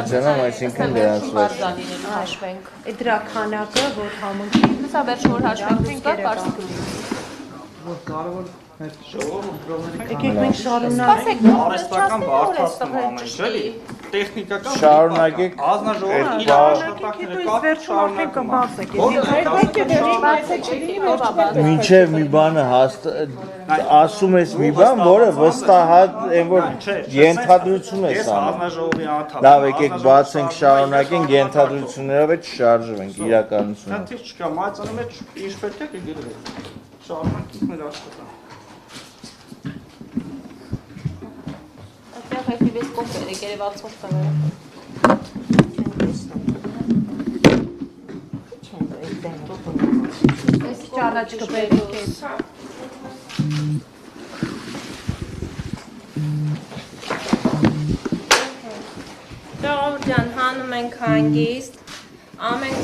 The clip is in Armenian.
մեծանամ, այսինքն դրանց վերջ։ հաշվենք։ Դրա քանակը, որ համընկնի։ Սա վերջը որ հաշվենք ենք, դա կարծիք կլինի։ Որ կարևոր այդ ժողովուրդների Եկեք մենք շարունակ Սպասեք, արհեստական բարդացնում ամեն ինչ էլի տեխնիկական Շարունակեք ազնաժողովը իր աշխատանքները մինչև մի բանը ասում ես մի բան, որը վստահած այն որ ենթադրություն ես ես անում։ ազնաժողովի անդամ Լավ, եկեք բացենք, շարունակենք ենթադրություններով այդ չշարժվենք իրականությունը։ Դա թիվ չկա, մայցանի մեջ ինչ պետք է գրվի։ Շարունակենք մեր աշխատանքը։ Այդտեղ հայտնի վես կոմպեր է, գերեվացող կները։ Այս ճանաչ կբերի կես։ Ժողովուրդ ջան, հանում ենք հանգիստ, ամեն